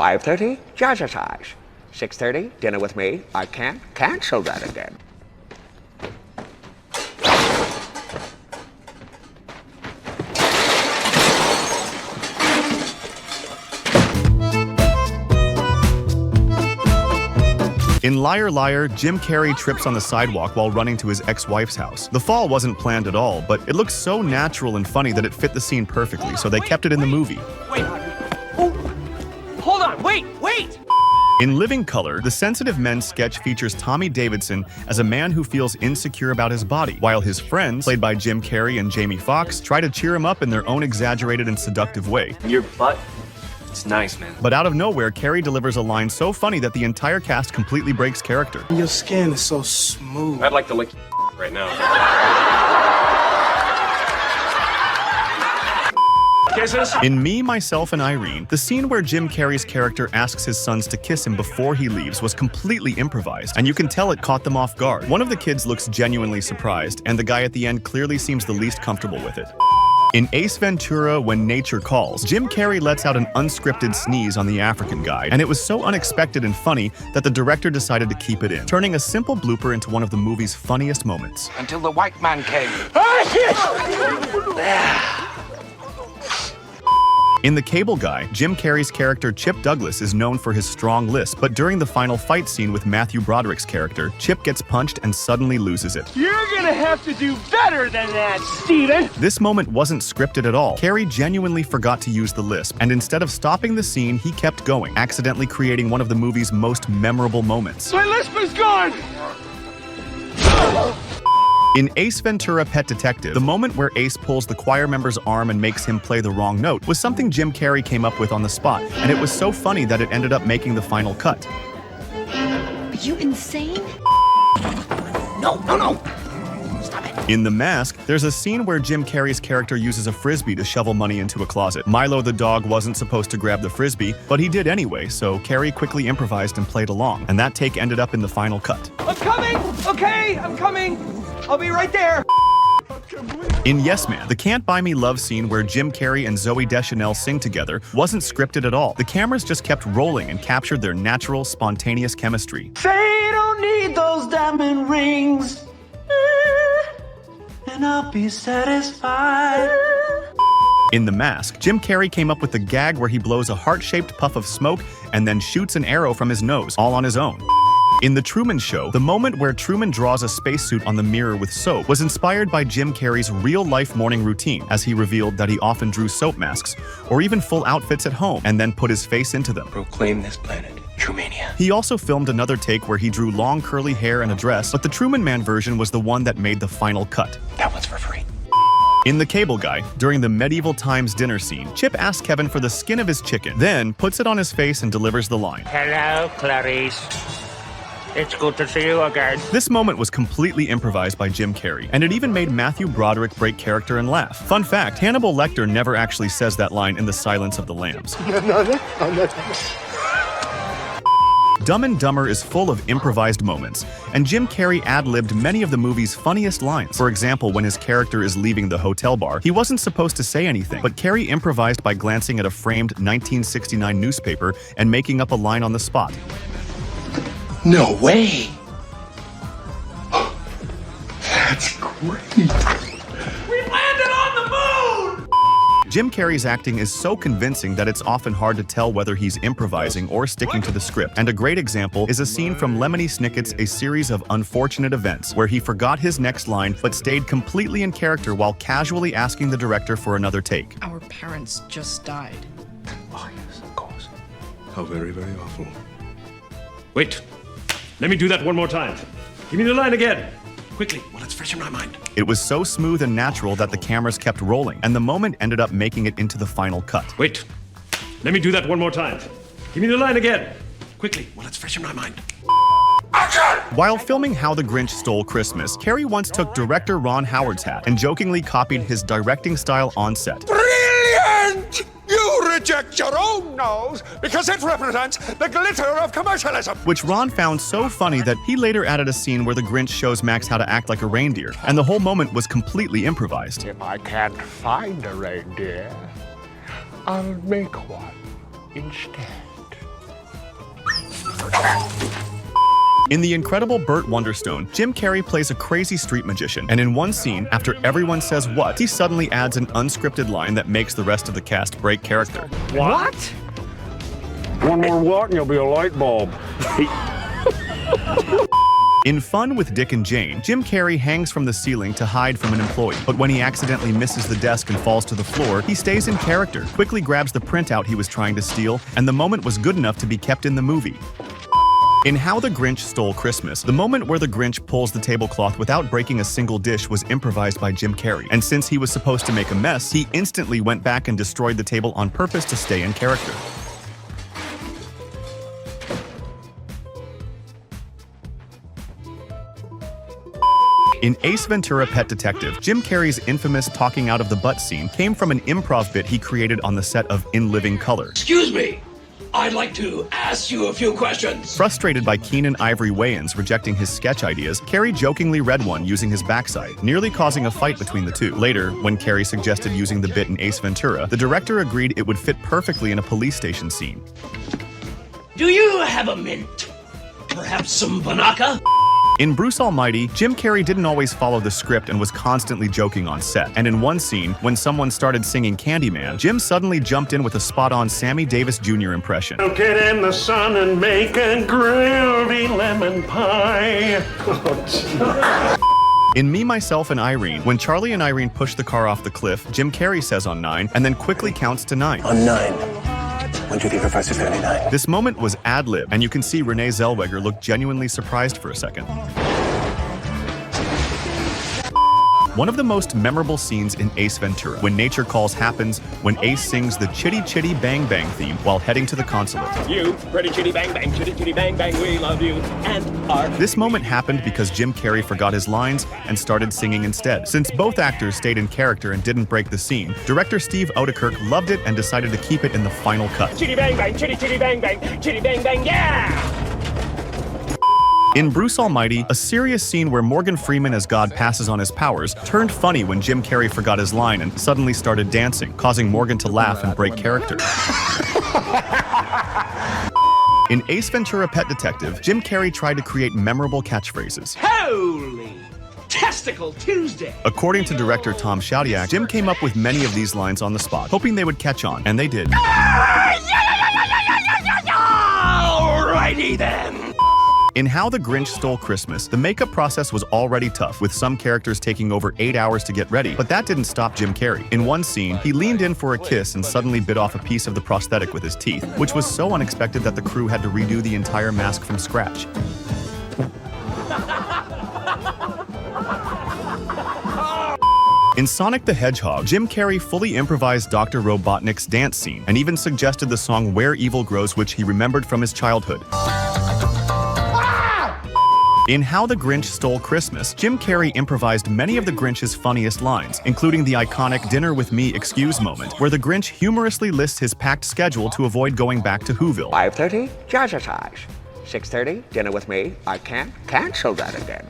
5:30, jazzercise. 6:30, dinner with me. I can't cancel that again. In Liar Liar, Jim Carrey trips on the sidewalk while running to his ex-wife's house. The fall wasn't planned at all, but it looked so natural and funny that it fit the scene perfectly, so they kept it in the movie. Wait, oh, hold on, wait! In Living Color, the Sensitive Men sketch features Tommy Davidson as a man who feels insecure about his body, while his friends, played by Jim Carrey and Jamie Foxx, try to cheer him up in their own exaggerated and seductive way. Your butt. It's nice, man. But out of nowhere, Carrey delivers a line so funny that the entire cast completely breaks character. Your skin is so smooth. I'd like to lick right now. Kisses? In Me, Myself, and Irene, the scene where Jim Carrey's character asks his sons to kiss him before he leaves was completely improvised, and you can tell it caught them off guard. One of the kids looks genuinely surprised, and the guy at the end clearly seems the least comfortable with it. In Ace Ventura, When Nature Calls, Jim Carrey lets out an unscripted sneeze on the African guy, and it was so unexpected and funny that the director decided to keep it in, turning a simple blooper into one of the movie's funniest moments. Until the white man came. In The Cable Guy, Jim Carrey's character Chip Douglas is known for his strong lisp, but during the final fight scene with Matthew Broderick's character, Chip gets punched and suddenly loses it. You're gonna have to do better than that, Steven! This moment wasn't scripted at all. Carrey genuinely forgot to use the lisp, and instead of stopping the scene, he kept going, accidentally creating one of the movie's most memorable moments. My lisp is gone! In Ace Ventura: Pet Detective, the moment where Ace pulls the choir member's arm and makes him play the wrong note was something Jim Carrey came up with on the spot, and it was so funny that it ended up making the final cut. Are you insane? No. Stop it. In The Mask, there's a scene where Jim Carrey's character uses a frisbee to shovel money into a closet. Milo the dog wasn't supposed to grab the frisbee, but he did anyway, so Carrey quickly improvised and played along, and that take ended up in the final cut. I'm coming! Okay, I'm coming! I'll be right there! In Yes Man, the Can't Buy Me Love scene where Jim Carrey and Zooey Deschanel sing together wasn't scripted at all. The cameras just kept rolling and captured their natural, spontaneous chemistry. Say you don't need those diamond rings, and I'll be satisfied. In The Mask, Jim Carrey came up with the gag where he blows a heart-shaped puff of smoke and then shoots an arrow from his nose, all on his own. In The Truman Show, the moment where Truman draws a spacesuit on the mirror with soap was inspired by Jim Carrey's real-life morning routine, as he revealed that he often drew soap masks, or even full outfits at home, and then put his face into them. Proclaim this planet Trumania. He also filmed another take where he drew long curly hair and a dress, but the Truman Man version was the one that made the final cut. That one's for free. In The Cable Guy, during the medieval times dinner scene, Chip asks Kevin for the skin of his chicken, then puts it on his face and delivers the line. Hello, Clarice. It's good to see you again. This moment was completely improvised by Jim Carrey, and it even made Matthew Broderick break character and laugh. Fun fact, Hannibal Lecter never actually says that line in The Silence of the Lambs. Dumb and Dumber is full of improvised moments, and Jim Carrey ad-libbed many of the movie's funniest lines. For example, when his character is leaving the hotel bar, he wasn't supposed to say anything, but Carrey improvised by glancing at a framed 1969 newspaper and making up a line on the spot. No way! That's great! We landed on the moon! Jim Carrey's acting is so convincing that it's often hard to tell whether he's improvising or sticking to the script. And a great example is a scene from Lemony Snicket's A Series of Unfortunate Events, where he forgot his next line but stayed completely in character while casually asking the director for another take. Our parents just died. Oh, yes, of course. How very, very awful. Wait. Let me do that one more time. Give me the line again. Quickly, while it's fresh in my mind. It was so smooth and natural that the cameras kept rolling, and the moment ended up making it into the final cut. Wait. Let me do that one more time. Give me the line again. Quickly, while it's fresh in my mind. While filming How the Grinch Stole Christmas, Carrey once took director Ron Howard's hat and jokingly copied his directing style on set. Brilliant! You reject your own nose because it represents the glitter of commercialism. Which Ron found so funny that he later added a scene where the Grinch shows Max how to act like a reindeer, and the whole moment was completely improvised. If I can't find a reindeer, I'll make one instead. In The Incredible Burt Wonderstone, Jim Carrey plays a crazy street magician, and in one scene, after everyone says what, he suddenly adds an unscripted line that makes the rest of the cast break character. What? One more what and you'll be a light bulb. In Fun with Dick and Jane, Jim Carrey hangs from the ceiling to hide from an employee, but when he accidentally misses the desk and falls to the floor, he stays in character, quickly grabs the printout he was trying to steal, and the moment was good enough to be kept in the movie. In How the Grinch Stole Christmas, the moment where the Grinch pulls the tablecloth without breaking a single dish was improvised by Jim Carrey, and since he was supposed to make a mess, he instantly went back and destroyed the table on purpose to stay in character. In Ace Ventura: Pet Detective, Jim Carrey's infamous talking out of the butt scene came from an improv bit he created on the set of In Living Color. Excuse me, I'd like to ask you a few questions. Frustrated by Keenan Ivory Wayans rejecting his sketch ideas, Carrey jokingly read one using his backside, nearly causing a fight between the two. Later, when Carrey suggested using the bit in Ace Ventura, the director agreed it would fit perfectly in a police station scene. Do you have a mint? Perhaps some Banaka? In Bruce Almighty, Jim Carrey didn't always follow the script and was constantly joking on set. And in one scene, when someone started singing Candyman, Jim suddenly jumped in with a spot-on Sammy Davis Jr. impression. Get in the sun and make a groovy lemon pie. In Me, Myself, and Irene, when Charlie and Irene push the car off the cliff, Jim Carrey says on 9 and then quickly counts to 9. On 9. 1, 2, 3, 4, 5, 6, 7, 8, 9. This moment was ad-lib, and you can see Renee Zellweger look genuinely surprised for a second. One of the most memorable scenes in Ace Ventura, When Nature Calls, happens when Ace sings the Chitty Chitty Bang Bang theme while heading to the consulate. You, pretty chitty bang bang, chitty chitty bang bang, we love you, and our... This moment happened because Jim Carrey forgot his lines and started singing instead. Since both actors stayed in character and didn't break the scene, director Steve Odekirk loved it and decided to keep it in the final cut. Chitty bang bang, chitty chitty bang bang, chitty bang bang, yeah! In Bruce Almighty, a serious scene where Morgan Freeman as God passes on his powers turned funny when Jim Carrey forgot his line and suddenly started dancing, causing Morgan to laugh and break character. In Ace Ventura: Pet Detective, Jim Carrey tried to create memorable catchphrases. Holy Testicle Tuesday! According to director Tom Shadyac, Jim came up with many of these lines on the spot, hoping they would catch on, and they did. Alrighty then! In How the Grinch Stole Christmas, the makeup process was already tough, with some characters taking over 8 hours to get ready, but that didn't stop Jim Carrey. In one scene, he leaned in for a kiss and suddenly bit off a piece of the prosthetic with his teeth, which was so unexpected that the crew had to redo the entire mask from scratch. In Sonic the Hedgehog, Jim Carrey fully improvised Dr. Robotnik's dance scene and even suggested the song Where Evil Grows, which he remembered from his childhood. In How the Grinch Stole Christmas, Jim Carrey improvised many of the Grinch's funniest lines, including the iconic Dinner with Me excuse moment, where the Grinch humorously lists his packed schedule to avoid going back to Whoville. 5:30, jazzercise. 6:30, dinner with me. I can't cancel that again.